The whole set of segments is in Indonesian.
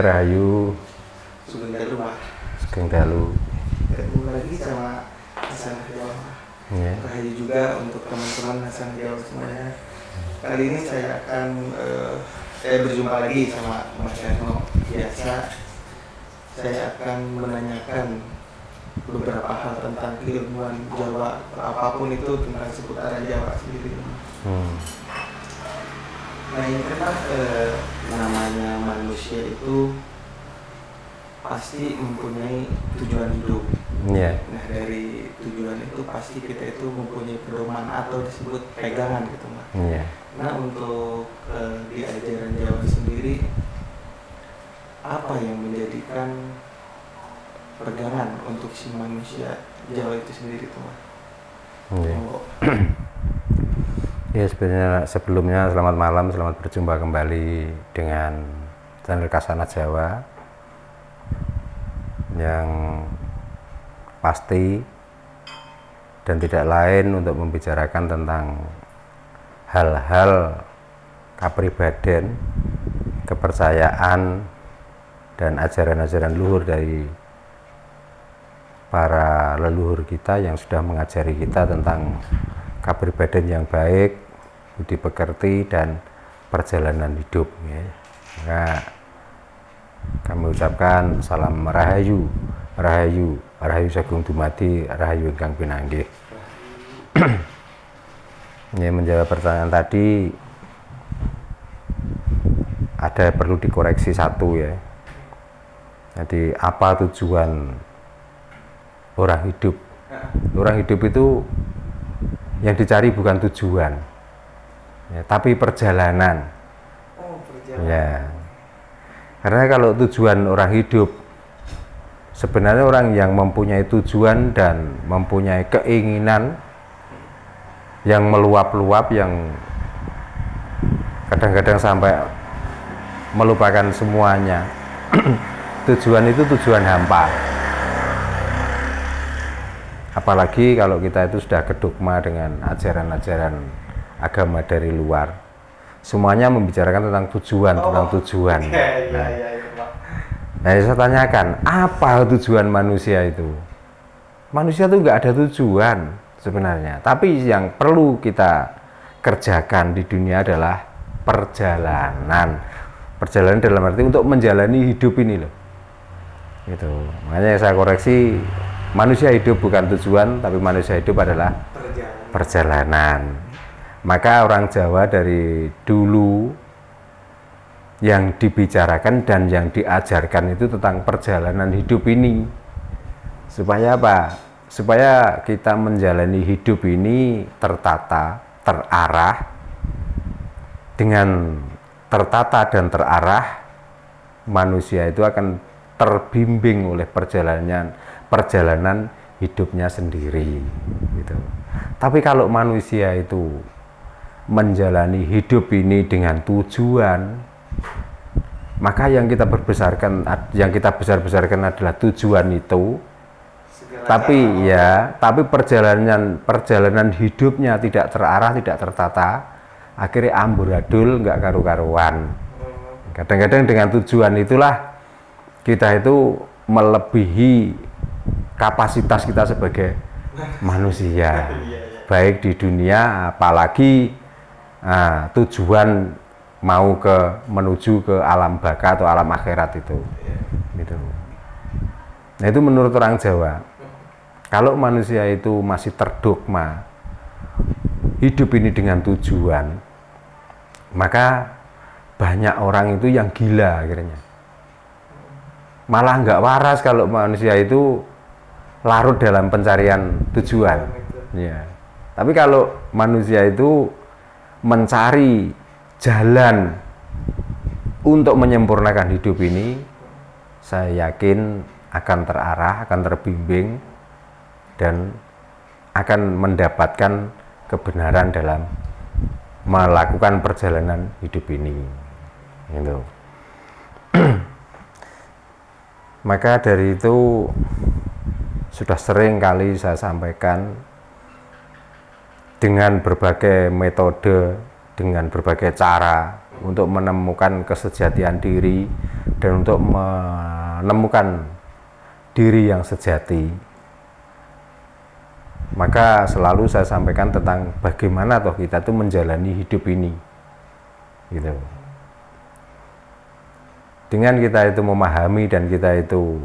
Rahayu. Sugeng Dalu, Pak. Sugeng Dalu. Ketemu lagi sama Hasanah Jawa. Yeah. Rahayu juga untuk teman-teman Hasanah Jawa semuanya. Kali ini saya akan berjumpa lagi sama Mas Herno. Biasa saya akan menanyakan beberapa hal tentang keilmuan Jawa, apapun itu tentang seputaran Jawa sendiri. Nah, ini kan namanya manusia itu pasti mempunyai tujuan hidup. Yeah. Nah, dari tujuan itu pasti kita itu mempunyai pedoman atau disebut pegangan gitu, Mas. Yeah. Nah, untuk di ajaran Jawa sendiri, apa yang menjadikan pegangan untuk si manusia Jawa itu sendiri tuh, Mas? Yeah. Ya, sebenarnya sebelumnya selamat malam, selamat berjumpa kembali dengan channel Kasana Jawa yang pasti dan tidak lain untuk membicarakan tentang hal-hal kepribadian, kepercayaan dan ajaran-ajaran luhur dari para leluhur kita yang sudah mengajari kita tentang kepribadian yang baik, budi pekerti dan perjalanan hidup. Ya. Maka kami ucapkan salam Rahayu, Rahayu, Rahayu Sagung Dumadi, Rahayu ingkang pinanggih. Ini menjawab pertanyaan tadi, ada perlu dikoreksi satu ya. Jadi apa tujuan orang hidup? Orang hidup itu yang dicari bukan tujuan, ya, tapi perjalanan. Oh, perjalanan. Ya. Karena kalau tujuan orang hidup, sebenarnya orang yang mempunyai tujuan dan mempunyai keinginan yang meluap-luap, yang kadang-kadang sampai melupakan semuanya. Tujuan itu tujuan hampa. Apalagi kalau kita itu sudah kedogma dengan ajaran-ajaran agama dari luar, semuanya membicarakan tentang tujuan, tentang tujuan. Nah, saya tanyakan, apa tujuan manusia itu? Manusia itu nggak ada tujuan sebenarnya, tapi yang perlu kita kerjakan di dunia adalah perjalanan. Perjalanan dalam arti untuk menjalani hidup ini loh. Gitu. Makanya saya koreksi, manusia hidup bukan tujuan, tapi manusia hidup adalah perjalanan. Maka orang Jawa dari dulu yang dibicarakan dan yang diajarkan itu tentang perjalanan hidup ini. Supaya apa? Supaya kita menjalani hidup ini tertata, terarah. Dengan tertata dan terarah, manusia itu akan terbimbing oleh perjalanan hidupnya sendiri gitu. Tapi kalau manusia itu menjalani hidup ini dengan tujuan, maka yang kita besar-besarkan adalah tujuan itu. Tapi perjalanan hidupnya tidak terarah, tidak tertata, akhirnya amburadul, nggak karu-karuan. Kadang-kadang dengan tujuan itulah kita itu melebihi kapasitas kita sebagai manusia, baik di dunia, apalagi tujuan mau menuju ke alam baka atau alam akhirat itu. Gitu. Nah, itu menurut orang Jawa. Kalau manusia itu masih terdogma hidup ini dengan tujuan, maka banyak orang itu yang gila akhirnya. Malah nggak waras kalau manusia itu larut dalam pencarian tujuan. Ya. Tapi kalau manusia itu mencari jalan untuk menyempurnakan hidup ini, saya yakin akan terarah, akan terbimbing, dan akan mendapatkan kebenaran dalam melakukan perjalanan hidup ini. Gitu. Maka dari itu sudah sering kali saya sampaikan dengan berbagai metode, dengan berbagai cara, untuk menemukan kesejatian diri dan untuk menemukan diri yang sejati, maka selalu saya sampaikan tentang bagaimana toh kita tuh menjalani hidup ini, gitu. Dengan kita itu memahami dan kita itu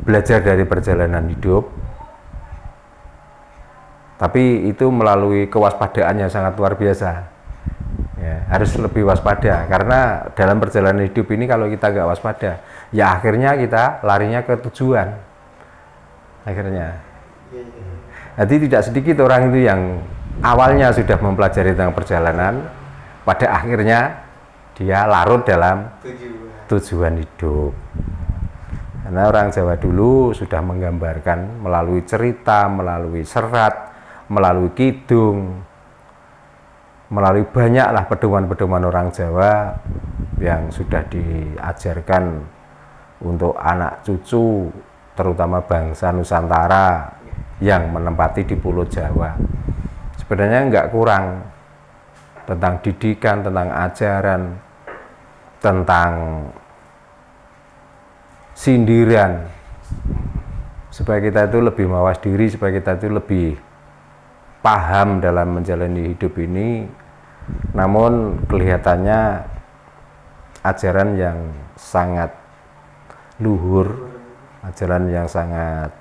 belajar dari perjalanan hidup, tapi itu melalui kewaspadaan yang sangat luar biasa. Ya, harus lebih waspada, karena dalam perjalanan hidup ini kalau kita nggak waspada, ya akhirnya kita larinya ke tujuan. Akhirnya, jadi tidak sedikit orang itu yang awalnya sudah mempelajari tentang perjalanan, pada akhirnya dia larut dalam tujuan hidup. Karena orang Jawa dulu sudah menggambarkan melalui cerita, melalui serat, melalui kidung, melalui banyaklah pedoman-pedoman orang Jawa yang sudah diajarkan untuk anak cucu, terutama bangsa Nusantara yang menempati di Pulau Jawa. Sebenarnya nggak kurang tentang didikan, tentang ajaran, tentang sindiran, supaya kita itu lebih mawas diri, supaya kita itu lebih paham dalam menjalani hidup ini. Namun kelihatannya ajaran yang sangat luhur, ajaran yang sangat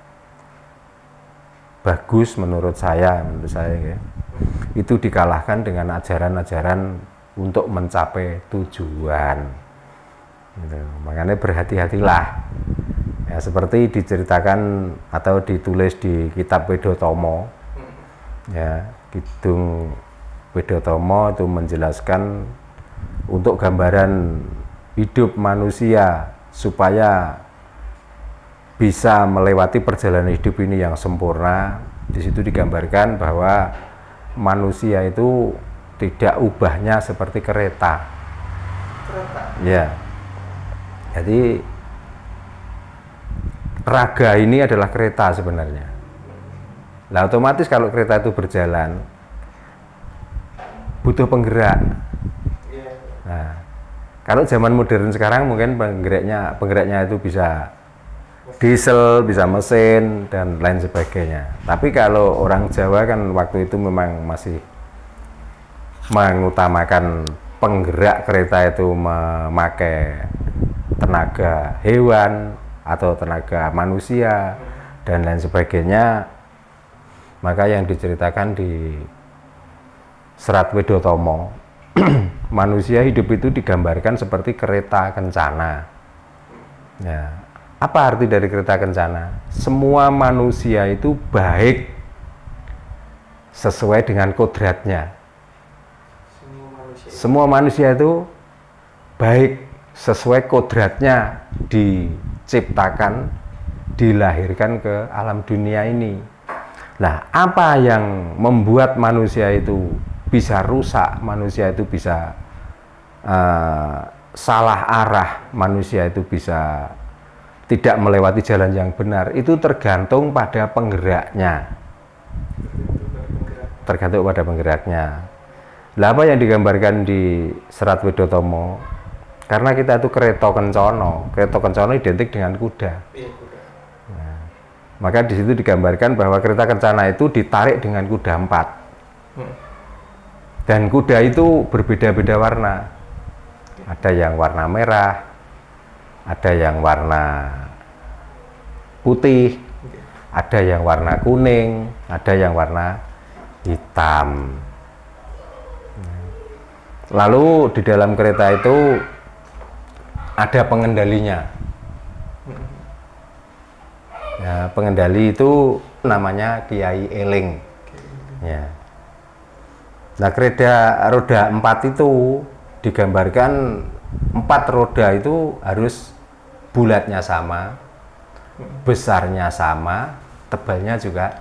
bagus menurut saya ya, itu dikalahkan dengan ajaran-ajaran untuk mencapai tujuan, gitu. Makanya berhati-hatilah ya, seperti diceritakan atau ditulis di kitab Wedotomo ya, Kidung Wedotomo itu menjelaskan untuk gambaran hidup manusia supaya bisa melewati perjalanan hidup ini yang sempurna. Di situ digambarkan bahwa manusia itu tidak ubahnya seperti kereta. Ya. Jadi raga ini adalah kereta sebenarnya. Nah, otomatis kalau kereta itu berjalan butuh penggerak. Nah, kalau zaman modern sekarang mungkin penggeraknya itu bisa diesel, bisa mesin dan lain sebagainya. Tapi kalau orang Jawa kan waktu itu memang masih mengutamakan penggerak kereta itu memakai tenaga hewan atau tenaga manusia dan lain sebagainya. Maka yang diceritakan di Serat Wedotomo, manusia hidup itu digambarkan seperti kereta kencana. Ya, apa arti dari kereta kencana? Semua manusia itu baik sesuai dengan kodratnya. Semua manusia itu baik sesuai kodratnya, diciptakan, dilahirkan ke alam dunia ini. Nah, apa yang membuat manusia itu bisa rusak, manusia itu bisa salah arah, manusia itu bisa tidak melewati jalan yang benar, itu tergantung pada penggeraknya. Tergantung pada penggeraknya. Lah, apa yang digambarkan di Serat Wedotomo? Karena kita itu kereta kencono identik dengan kuda. Nah, maka di situ digambarkan bahwa kereta kencana itu ditarik dengan kuda 4. Dan kuda itu berbeda-beda warna. Ada yang warna merah, ada yang warna putih, ada yang warna kuning, ada yang warna hitam. Lalu di dalam kereta itu ada pengendalinya. Ya, pengendali itu namanya Kiai Eling. Ya. Nah, kereta roda 4 itu digambarkan 4 roda itu harus bulatnya sama, besarnya sama, tebalnya juga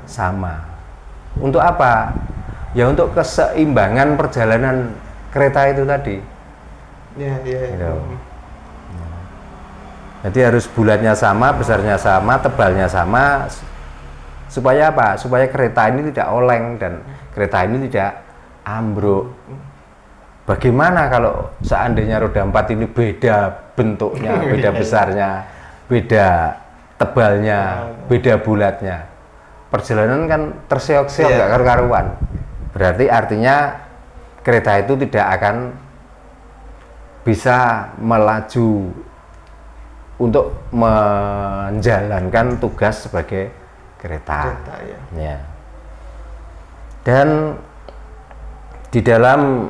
sama. Untuk apa? Ya untuk keseimbangan perjalanan kereta itu tadi. Gitu. Jadi harus bulatnya sama, besarnya sama, tebalnya sama. Supaya apa? Supaya kereta ini tidak oleng dan kereta ini tidak ambruk. bagaimana kalau seandainya roda 4 ini beda bentuknya, beda besarnya, beda tebalnya, beda bulatnya. Perjalanan kan terseok-seok, nggak karu-karuan. Berarti artinya kereta itu tidak akan bisa melaju untuk menjalankan tugas sebagai kereta. Ya. Dan di dalam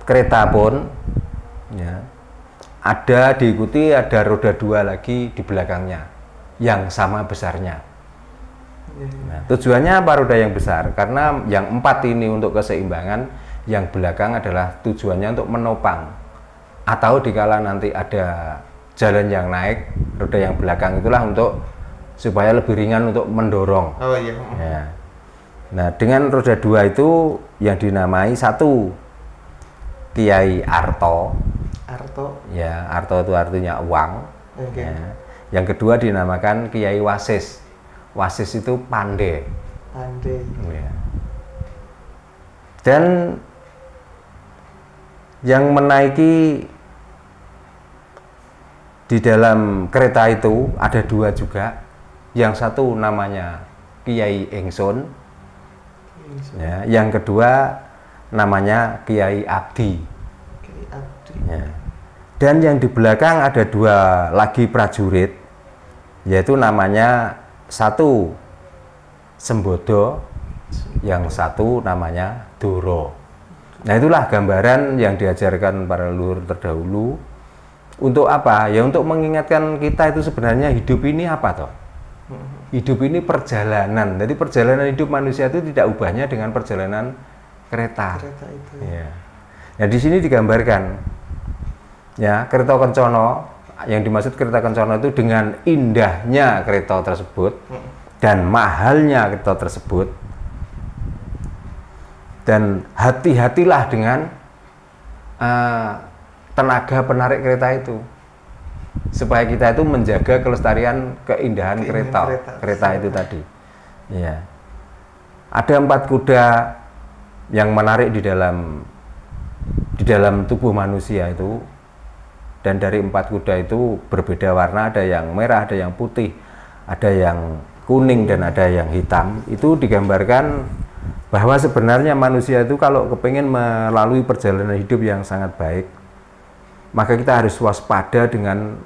kereta pun ya, diikuti ada roda 2 lagi di belakangnya yang sama besarnya. Nah, tujuannya apa roda yang besar? Karena yang 4 ini untuk keseimbangan, yang belakang adalah tujuannya untuk menopang. Atau dikala nanti ada jalan yang naik, roda yang belakang itulah untuk supaya lebih ringan untuk mendorong. Oh iya. Ya. Nah, dengan roda 2 itu yang dinamai 1 Kiai Arto. Arto. Ya, Arto itu artinya uang. Okay. Ya. Yang kedua dinamakan Kiai Wasis. Wasis itu pandai. Pandai. Ya. Dan yang menaiki di dalam kereta itu ada 2 juga. Yang satu namanya Kiai Engson. Ya. Yang kedua namanya Kiai Abdi. Kiai Abdi. Ya. Dan yang di belakang ada 2 lagi prajurit, yaitu namanya satu Sembodo, yang satu namanya Doro. Nah, itulah gambaran yang diajarkan para leluhur terdahulu. Untuk apa? Ya untuk mengingatkan kita itu sebenarnya hidup ini apa toh? Hidup ini perjalanan. Jadi perjalanan hidup manusia itu tidak ubahnya dengan perjalanan kereta. Kereta itu. Ya. Nah, di sini digambarkan ya, kereta kencono, yang dimaksud kereta kencono itu dengan indahnya kereta tersebut dan mahalnya kereta tersebut, dan hati-hatilah dengan tenaga penarik kereta itu, supaya kita itu menjaga kelestarian keindahan kereta itu tadi. Ya. Ada 4 kuda yang menarik di dalam tubuh manusia itu. Dan dari 4 kuda itu berbeda warna, ada yang merah, ada yang putih, ada yang kuning, dan ada yang hitam. Itu digambarkan bahwa sebenarnya manusia itu kalau kepingin melalui perjalanan hidup yang sangat baik, maka kita harus waspada dengan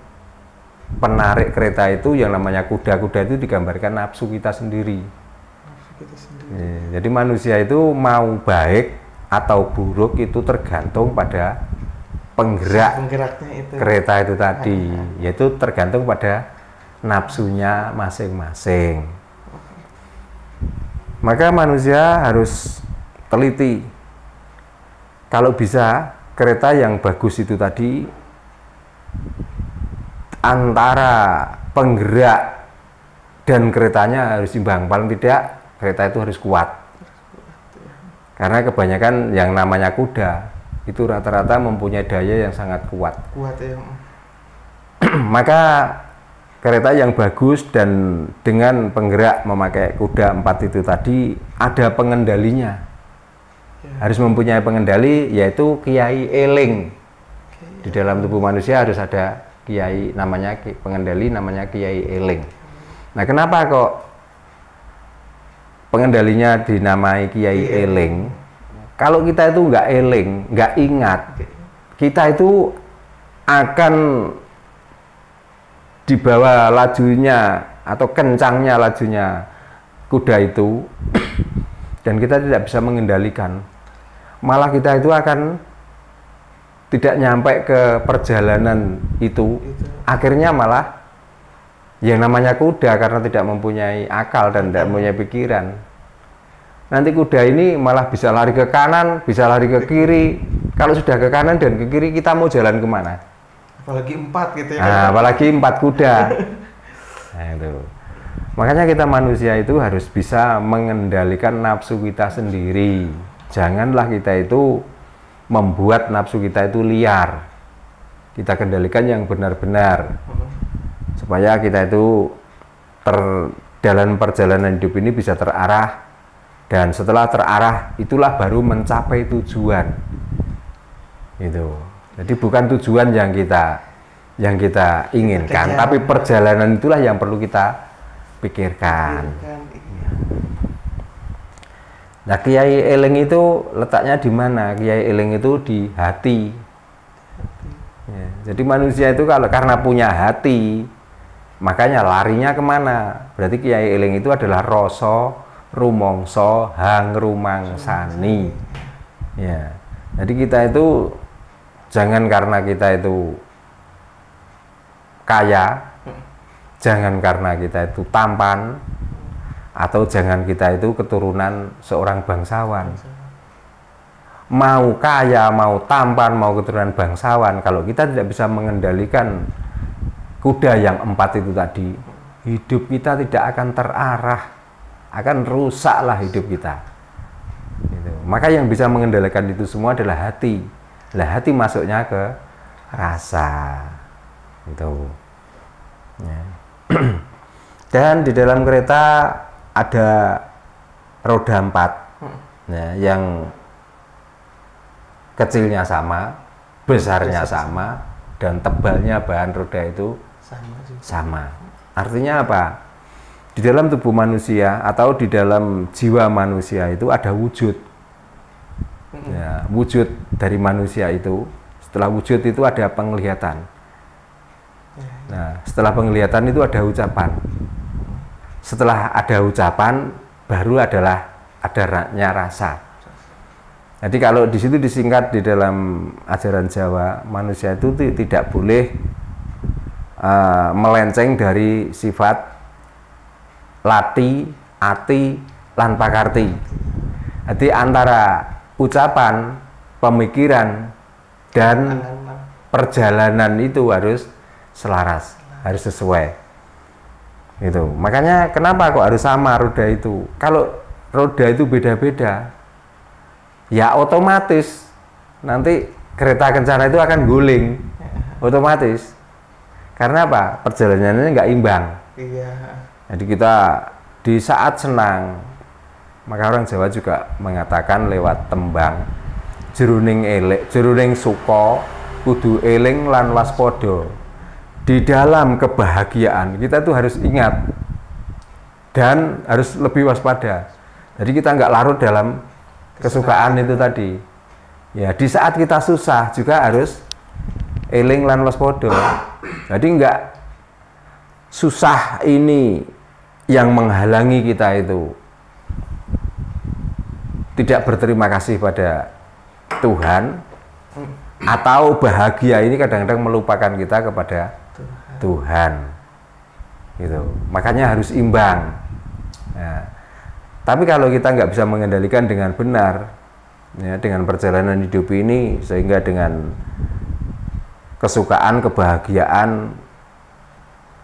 penarik kereta itu yang namanya kuda. Kuda itu digambarkan nafsu kita sendiri. Jadi manusia itu mau baik atau buruk itu tergantung pada penggeraknya itu. Kereta itu tadi, yaitu tergantung pada nafsunya masing-masing. Maka manusia harus teliti. Kalau bisa kereta yang bagus itu tadi antara penggerak dan keretanya harus imbang. Paling tidak kereta itu harus kuat. Karena kebanyakan yang namanya kuda itu rata-rata mempunyai daya yang sangat kuat. Ya. Maka kereta yang bagus dan dengan penggerak memakai kuda 4 itu tadi ada pengendalinya. Ya. Harus mempunyai pengendali, yaitu Kiai Eling. Di dalam tubuh manusia harus ada kiai namanya pengendali, namanya Kiai Eling. Nah, kenapa kok pengendalinya dinamai Kiai Eling? Kalau kita itu nggak eling, nggak ingat, kita itu akan dibawa lajunya atau kencangnya lajunya kuda itu, dan kita tidak bisa mengendalikan. Malah kita itu akan tidak nyampe ke perjalanan itu. Akhirnya malah yang namanya kuda, karena tidak mempunyai akal dan tidak mempunyai pikiran, nanti kuda ini malah bisa lari ke kanan, bisa lari ke kiri. Kalau sudah ke kanan dan ke kiri, kita mau jalan kemana? Apalagi 4 gitu ya. Nah, apalagi 4 kuda. Nah, itu. Makanya kita manusia itu harus bisa mengendalikan nafsu kita sendiri. Janganlah kita itu membuat nafsu kita itu liar. Kita kendalikan yang benar-benar. Supaya kita itu dalam perjalanan hidup ini bisa terarah. Dan setelah terarah, itulah baru mencapai tujuan. Itu. Jadi bukan tujuan yang kita inginkan, tapi perjalanan itulah yang perlu kita pikirkan. Nah, Kiai Eling itu letaknya di mana? Kiai Eling itu di hati. Ya, jadi manusia itu kalau karena punya hati, makanya larinya kemana? Berarti Kiai Eling itu adalah rasa rumangsa hangrumangsani. Ya. Jadi kita itu jangan karena kita itu kaya, jangan karena kita itu tampan, atau jangan kita itu keturunan seorang bangsawan. Mau kaya, mau tampan, mau keturunan bangsawan, kalau kita tidak bisa mengendalikan kuda yang 4 itu tadi, hidup kita tidak akan terarah, akan rusaklah hidup kita. Gitu. Maka yang bisa mengendalikan itu semua adalah hati. Lah hati masuknya ke rasa. Itu. Ya. Dan di dalam kereta ada roda 4 ya, yang kecilnya sama, besarnya sama, dan tebalnya bahan roda itu sama. Artinya apa? Di dalam tubuh manusia atau di dalam jiwa manusia itu ada wujud. Ya, wujud dari manusia itu, setelah wujud itu ada penglihatan. Nah, setelah penglihatan itu ada ucapan. Setelah ada ucapan, baru adalah adanya rasa. Jadi kalau di situ disingkat di dalam ajaran Jawa, manusia itu tidak boleh melenceng dari sifat lati, ati, lan pakarti. Jadi antara ucapan, pemikiran, dan perjalanan itu harus selaras, harus sesuai. Gitu. Makanya kenapa kok harus sama roda itu? Kalau roda itu beda-beda, ya otomatis nanti kereta kencana itu akan guling, otomatis. Karena apa? Perjalanannya nggak imbang. Iya. Jadi kita di saat senang, maka orang Jawa juga mengatakan lewat tembang, jeruning suka kudu eling lan waspada. Di dalam kebahagiaan kita tuh harus ingat dan harus lebih waspada. Jadi kita nggak larut dalam kesukaan itu tadi. Ya, di saat kita susah juga harus eling lan waspada. Jadi nggak susah ini yang menghalangi kita itu tidak berterima kasih pada Tuhan, atau bahagia ini kadang-kadang melupakan kita kepada Tuhan. Gitu. Makanya harus imbang. Nah, tapi kalau kita nggak bisa mengendalikan dengan benar, ya, dengan perjalanan hidup ini, sehingga dengan kesukaan, kebahagiaan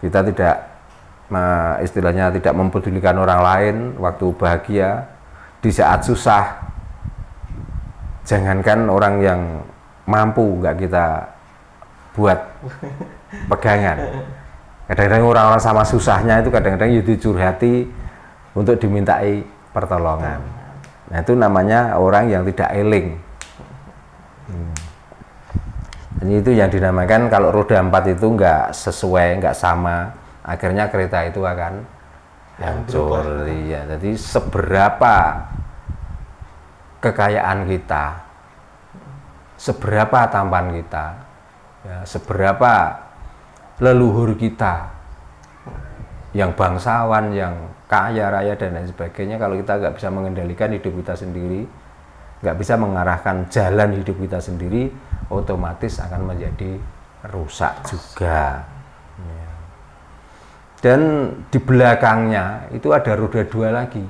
kita tidak istilahnya tidak mempedulikan orang lain waktu bahagia, di saat susah jangankan orang yang mampu nggak kita buat pegangan. Kadang-kadang orang-orang sama susahnya itu kadang-kadang ya dicurhati untuk dimintai pertolongan. Nah, itu namanya orang yang tidak eling. Dan itu yang dinamakan kalau roda 4 itu nggak sesuai, nggak sama, akhirnya kereta itu akan hancur. Iya, jadi seberapa kekayaan kita, seberapa tampan kita, ya, seberapa leluhur kita yang bangsawan, yang kaya raya dan lain sebagainya, kalau kita nggak bisa mengendalikan hidup kita sendiri, nggak bisa mengarahkan jalan hidup kita sendiri, otomatis akan menjadi rusak juga. Ya. Dan di belakangnya itu ada roda 2 lagi.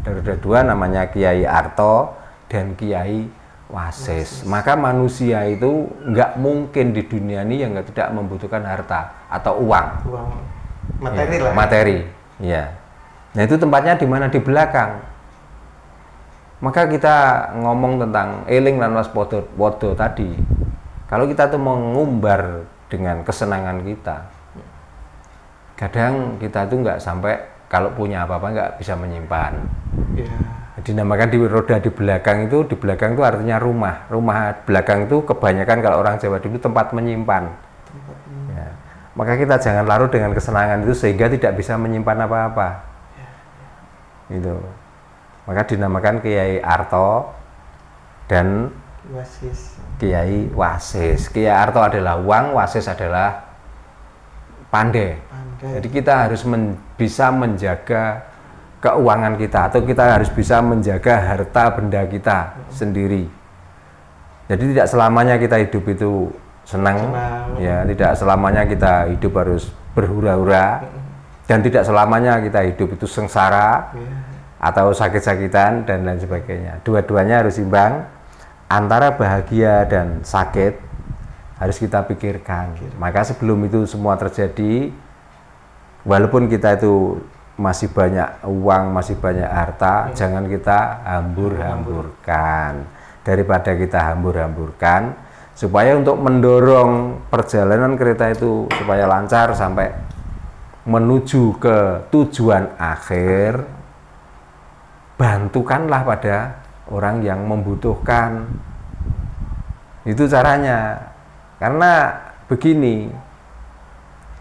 Ada roda 2 namanya Kiai Arto dan Kiai Wasis. Maka manusia itu nggak mungkin di dunia ini yang tidak membutuhkan harta atau uang. Materi ya, lah. Materi. Ya. Nah, itu tempatnya di mana? Di belakang. Maka kita ngomong tentang eling lan waspada tadi. Kalau kita tuh mengumbar dengan kesenangan kita, kadang kita tuh nggak sampai kalau punya apa-apa nggak bisa menyimpan. Yeah. Dinamakan di roda di belakang itu artinya rumah. Rumah belakang itu kebanyakan kalau orang Jawa dulu tempat menyimpan. Ya. Maka kita jangan larut dengan kesenangan itu sehingga tidak bisa menyimpan apa-apa. Itu. Maka dinamakan Kiai Arto dan Kiai Wasis. Kiai Arto adalah uang, Wasis adalah pandai. Jadi kita harus bisa menjaga keuangan kita, atau kita harus bisa menjaga harta benda kita sendiri. Jadi tidak selamanya kita hidup itu senang, ya, tidak selamanya kita hidup harus berhura-hura, dan tidak selamanya kita hidup itu sengsara atau sakit-sakitan dan lain sebagainya. Dua-duanya harus imbang, antara bahagia dan sakit harus kita pikirkan. Maka sebelum itu semua terjadi, walaupun kita itu masih banyak uang, masih banyak harta, jangan kita hambur-hamburkan. Daripada kita hambur-hamburkan, supaya untuk mendorong perjalanan kereta itu supaya lancar sampai menuju ke tujuan akhir, bantukanlah pada orang yang membutuhkan. Itu caranya. Karena begini,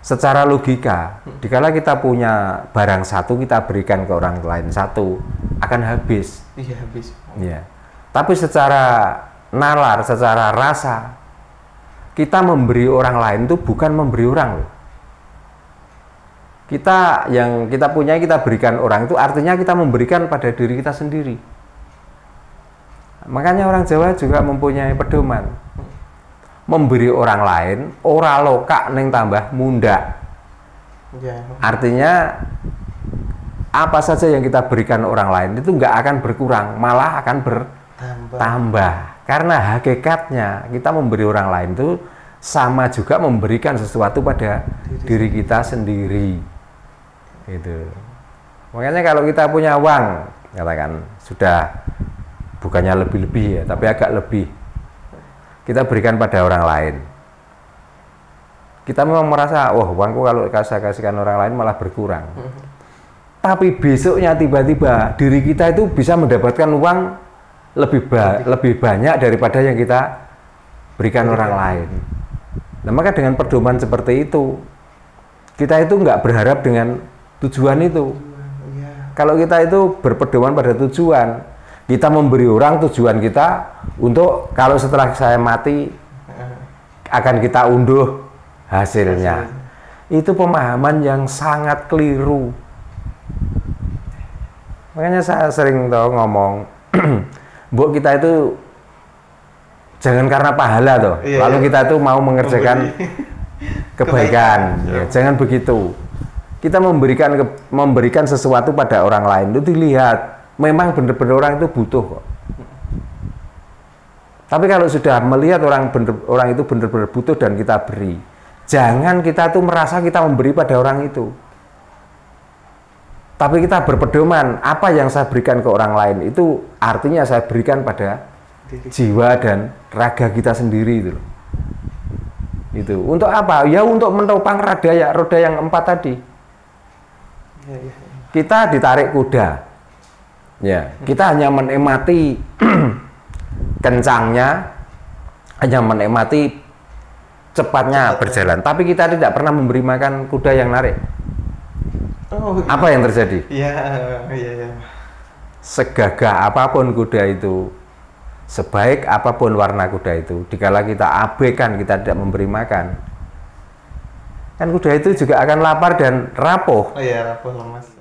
secara logika, dikala kita punya barang satu, kita berikan ke orang lain satu, akan habis. Iya, habis. Ya. Tapi secara nalar, secara rasa, kita memberi orang lain itu bukan memberi orang loh. Kita yang kita punya, kita berikan orang itu artinya kita memberikan pada diri kita sendiri. Makanya orang Jawa juga mempunyai pedoman. Memberi orang lain, ora lokak neng tambah munda. Artinya apa saja yang kita berikan orang lain itu nggak akan berkurang, malah akan bertambah. Karena hakikatnya kita memberi orang lain itu sama juga memberikan sesuatu pada diri kita sendiri. Itu. Makanya kalau kita punya uang, katakan sudah bukannya lebih-lebih ya, tapi agak lebih, kita berikan pada orang lain. Kita memang merasa, wah, uangku kalau saya kasihkan orang lain malah berkurang. Tapi besoknya tiba-tiba diri kita itu bisa mendapatkan uang lebih banyak daripada yang kita berikan orang lain. Nah, maka dengan pedoman seperti itu, kita itu nggak berharap dengan tujuan itu. Kalau kita itu berpedoman pada tujuan, kita memberi orang, tujuan kita untuk kalau setelah saya mati akan kita unduh hasilnya. Itu pemahaman yang sangat keliru. Makanya saya sering ngomong, bu, kita itu jangan karena pahala toh, lalu kita itu mau mengerjakan kebaikan. Ya, jangan begitu. Kita memberikan sesuatu pada orang lain itu dilihat memang benar-benar orang itu butuh kok. Tapi kalau sudah melihat orang itu benar-benar butuh dan kita beri, jangan kita tuh merasa kita memberi pada orang itu. Tapi kita berpedoman, apa yang saya berikan ke orang lain itu artinya saya berikan pada jiwa dan raga kita sendiri itu. Itu. Untuk apa? Ya untuk menopang roda yang 4 tadi. Kita ditarik kuda. Ya, kita hanya menikmati kencangnya, hanya menikmati cepatnya berjalan, tapi kita tidak pernah memberi makan kuda yang narik. Apa yang terjadi? Segagah apapun kuda itu, sebaik apapun warna kuda itu, dikala kita abaikan, kita tidak memberi makan, kan kuda itu juga akan lapar dan rapuh. Rapuh, lemas.